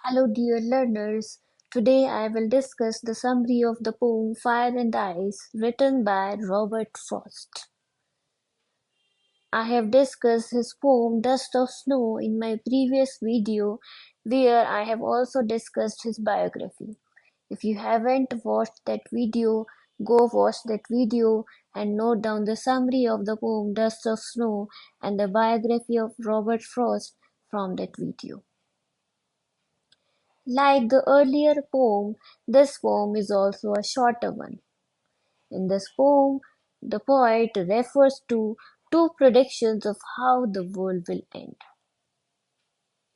Hello, dear learners. Today I will discuss the summary of the poem Fire and Ice written by Robert Frost. I have discussed his poem Dust of Snow in my previous video, where I have also discussed his biography. If you haven't watched that video, go watch that video and note down the summary of the poem Dust of Snow and the biography of Robert Frost from that video. Like the earlier poem, this poem is also a shorter one. In this poem, the poet refers to two predictions of how the world will end.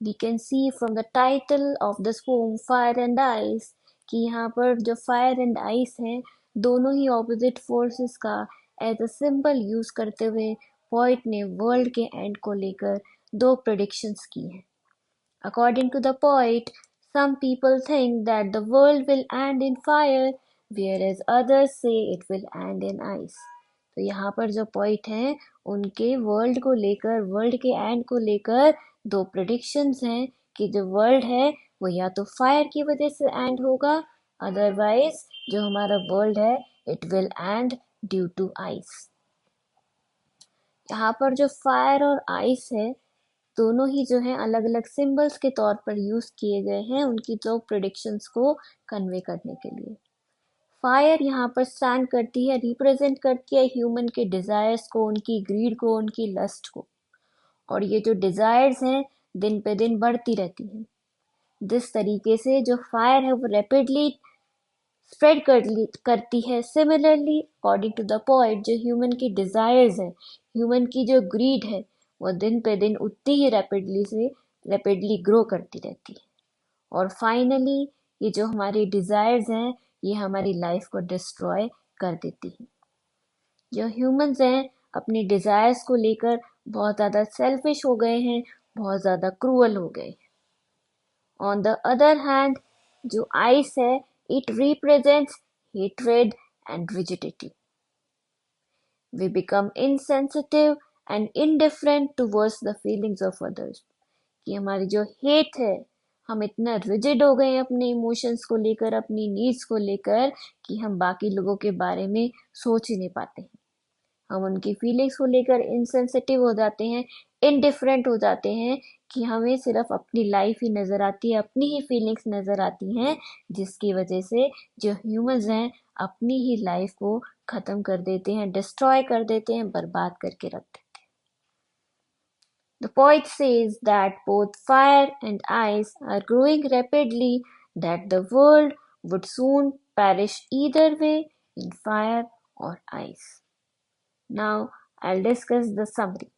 We can see from the title of this poem Fire and Ice कि यहाँ पर जो fire and ice है दोनों ही opposite forces का as a symbol use करते हुए poet ने world के end को लेकर दो predictions की हैं. According to the poet, some people think that the world will end in fire, whereas others say it will end in ice. तो यहाँ पर जो पॉइंट हैं उनके वर्ल्ड के एंड को लेकर दो प्रेडिक्शंस हैं कि जो वर्ल्ड है वो या तो फायर की वजह से एंड होगा, अदरवाइज जो हमारा वर्ल्ड है it will end due to ice. यहाँ पर जो फायर और आइस है दोनों ही जो है अलग अलग सिंबल्स के तौर पर यूज किए गए हैं उनकी दो प्रेडिक्शंस को कन्वे करने के लिए. फायर यहाँ पर स्टैंड करती है, रिप्रेजेंट करती है ह्यूमन के डिजायर्स को, उनकी ग्रीड को, उनकी लस्ट को. और ये जो डिजायर्स हैं दिन पे दिन बढ़ती रहती हैं. जिस तरीके से जो फायर है वो रैपिडली स्प्रेड करती है, similarly according to the point जो ह्यूमन की डिजायर्स है, ह्यूमन की जो ग्रीड है वो दिन पे दिन उतनी ही रैपिडली ग्रो करती रहती है. और फाइनली ये जो हमारी डिजायर्स हैं ये हमारी लाइफ को डिस्ट्रॉय कर देती है. जो ह्यूमंस हैं अपनी डिजायर्स को लेकर बहुत ज़्यादा सेल्फिश हो गए हैं, बहुत ज़्यादा क्रूअल हो गए. ऑन द अदर हैंड जो आइस है it represents hatred and rigidity. We become insensitive and indifferent towards the feelings of others. कि हमारी जो हेट है, हम इतना रिजिड हो गए हैं अपने इमोशंस को लेकर, अपनी नीड्स को लेकर कि हम बाकी लोगों के बारे में सोच ही नहीं पाते हैं. हम उनकी फीलिंग्स को लेकर इनसेंसिटिव हो जाते हैं, इनडिफरेंट हो जाते हैं कि हमें सिर्फ अपनी लाइफ ही नज़र आती है, अपनी ही फीलिंग्स नज़र आती हैं, जिसकी वजह से जो ह्यूमंस हैं अपनी ही लाइफ को ख़त्म कर देते हैं, डिस्ट्रॉय कर देते हैं, बर्बाद करके रख देते हैं. The poet says that both fire and ice are growing rapidly, that the world would soon perish either way, in fire or ice. Now I'll discuss the summary.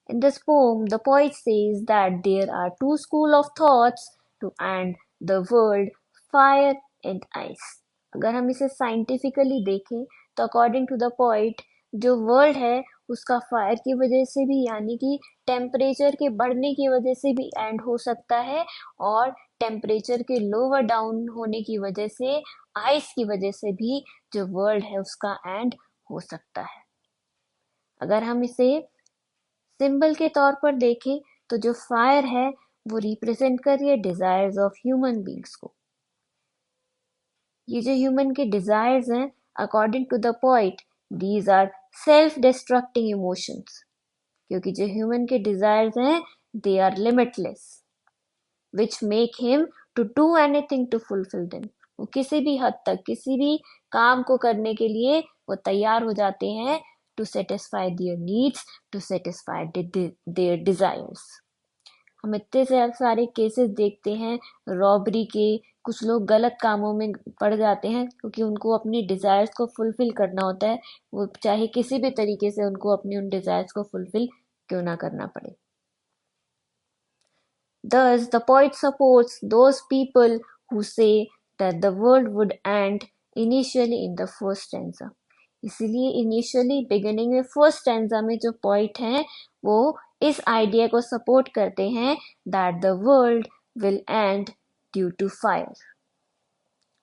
In this poem, the poet says that there are two schools of thoughts to end the world, fire and ice. अगर हम इसे scientifically देखें तो according to the poet जो world है उसका fire की वजह से भी यानी कि टेम्परेचर के बढ़ने की वजह से भी एंड हो सकता है, और टेम्परेचर के लोअर डाउन होने की वजह से आइस की वजह से भी जो वर्ल्ड है उसका एंड हो सकता है. अगर हम इसे सिंबल के तौर पर देखें तो जो फायर है वो रिप्रेजेंट कर रही है डिजायर्स ऑफ ह्यूमन बींग्स को. ये जो ह्यूमन के डिजायर्स हैं according to the poet these are self destructing emotions. क्योंकि जो ह्यूमन के डिजायर्स हैं they are limitless which make him to do anything to fulfil them. वो किसी भी हद तक किसी भी काम को करने के लिए वो तैयार हो जाते हैं to satisfy their needs, to satisfy their desires. हम इतने सारे केसेस देखते हैं रॉबरी के, कुछ लोग गलत कामों में पड़ जाते हैं क्योंकि उनको अपनी डिजायर्स को फुलफिल करना होता है, वो चाहे किसी भी तरीके से उनको अपनी उन डिजायर्स को फुलफिल क्यों ना करना पड़े. Thus, the poet supports those people who say that the world would end initially in the first stanza. इसीलिए इनिशियली बिगिनिंग में फर्स्ट स्टैंजा में जो पॉइंट हैं वो इस आइडिया को सपोर्ट करते हैं that the world will end due to fire.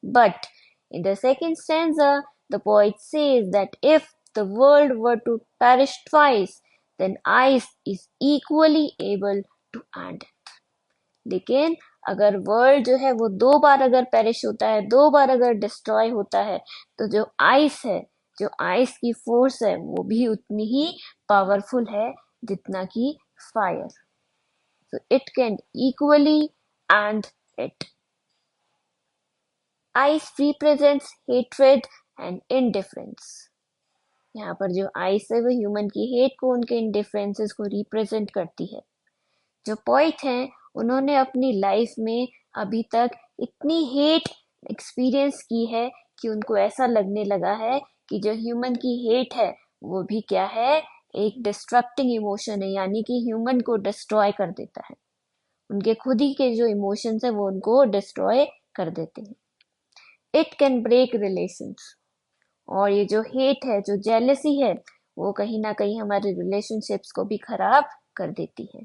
But in the second stanza the poet says that if the world were to perish twice then ice is equally able to end it. लेकिन अगर world जो है वो 2 बार अगर perish होता है, 2 बार अगर destroy होता है, तो जो आइस है, जो आइस की फोर्स है, वो भी उतनी ही पावरफुल है जितना कि fire. So it can equally and it. Ice represents hatred and indifference. यहाँ पर जो आइस है वो ह्यूमन की हेट को, उनके इंडिफरेंसेस को रिप्रेजेंट करती है. जो पोइट हैं उन्होंने अपनी लाइफ में अभी तक इतनी हेट एक्सपीरियंस की है कि उनको ऐसा लगने लगा है कि जो ह्यूमन की हेट है वो भी क्या है, एक डिस्ट्रक्टिंग इमोशन है, यानी कि ह्यूमन को डिस्ट्रॉय कर देता है. उनके खुद ही के जो इमोशंस है वो उनको डिस्ट्रॉय कर देते हैं. It can break relations. और ये जो हेट है, जो जेलसी है, वो कहीं ना कहीं हमारे रिलेशनशिप्स को भी खराब कर देती है.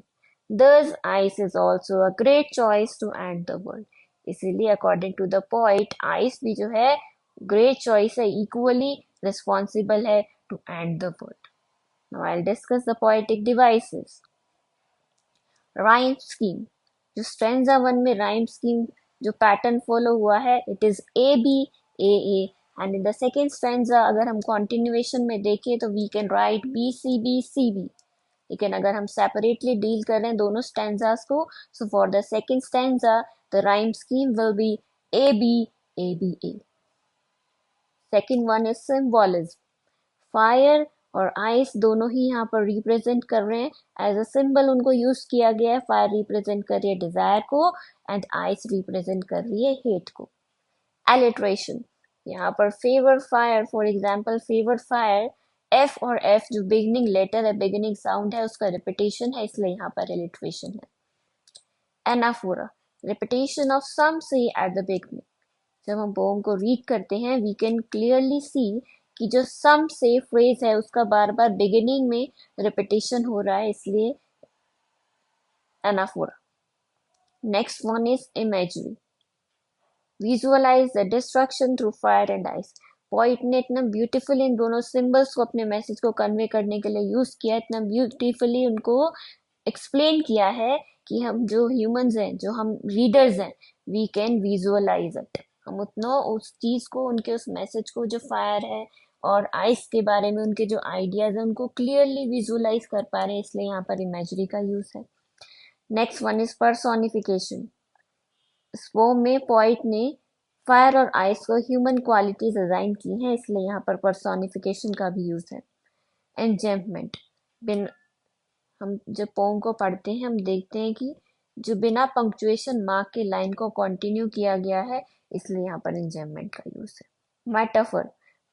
Thus, ice is also a great choice to end the world. इसीलिए according to the poet ice भी जो है ग्रेट चॉइस है, इक्वली रिस्पॉन्सिबल है to end the world. Now I will discuss the poetic devices. Rhyme scheme. जो stanza 1 में rhyme scheme जो pattern follow हुआ है, it is A B A A. And in the second stanza अगर हम continuation में देखें तो we can write B C B C B. लेकिन अगर हम सेपरेटली डील कर रहे हैं दोनों स्टैंजास को, so for the second stanza the rhyme scheme will be A B A B A. Second one is symbolism. Fire और ice दोनों ही यहाँ पर रिप्रेजेंट कर रहे हैं. एज अ सिंबल उनको यूज किया गया है. फायर रिप्रेजेंट कर रही है डिजायर को एंड आइस रिप्रेजेंट कर रही है हेट को. एलिट्रेशन. यहाँ पर favour fire, for example favour fire, F और एफ जो बिगिनिंग लेटर है, बिगिनिंग साउंड है, उसका रिपीटेशन है, इसलिए यहाँ पर एलिट्रेशन है. एनाफोरा. रिपीटेशन ऑफ सम से एट द बिगिनिंग. जब हम पोम को रीड करते हैं वी कैन क्लियरली सी कि जो सम से फ्रेज है उसका बार बार बिगिनिंग में रिपीटेशन हो रहा है, इसलिए anaphora. Next one is imagery. Visualize the destruction through fire and ice. Poet ने इतना ब्यूटीफुली इन दोनों सिंबल्स को अपने मैसेज को कन्वे करने के लिए यूज किया, इतना ब्यूटीफुली उनको एक्सप्लेन किया है कि हम जो ह्यूमंस हैं, जो हम रीडर्स हैं, वी कैन विजुअलाइज इट. हम उतना उस चीज को, उनके उस मैसेज को, जो फायर है और आइस के बारे में उनके जो आइडियाज है, उनको क्लियरली विजुअलाइज कर पा रहे हैं, इसलिए यहाँ पर इमेजरी का यूज है. Next one is personification. इस पोम में पोइट ने फायर और आइस को ह्यूमन क्वालिटीज असाइन की हैं, इसलिए यहाँ पर पर्सोनिफिकेशन का भी यूज है. एंजेम्पमेंट. बिन हम जब पोम को पढ़ते हैं हम देखते हैं कि जो बिना पंक्चुएशन मार्क के लाइन को कंटिन्यू किया गया है, इसलिए यहाँ पर एंजेम्पमेंट का यूज है. मेटाफर.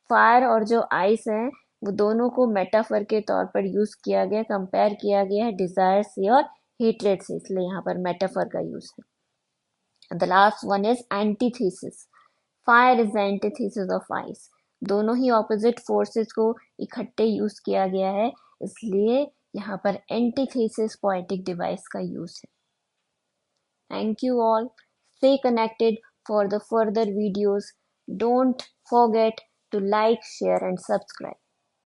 फायर और जो आइस है वो दोनों को मेटाफर के तौर पर यूज किया गया, कंपेयर किया गया है डिजायर से और हेट्रेड से, इसलिए यहाँ पर मेटाफर का यूज है. The last one is antithesis. Fire is the antithesis of ice. दोनों ही ऑपोजिट फोर्सेस को इकट्ठे यूज किया गया है, इसलिए यहाँ पर एंटीथेसिस पोएटिक डिवाइस का यूज है. Thank you all. Stay connected for the further videos. Don't forget to like, share and subscribe.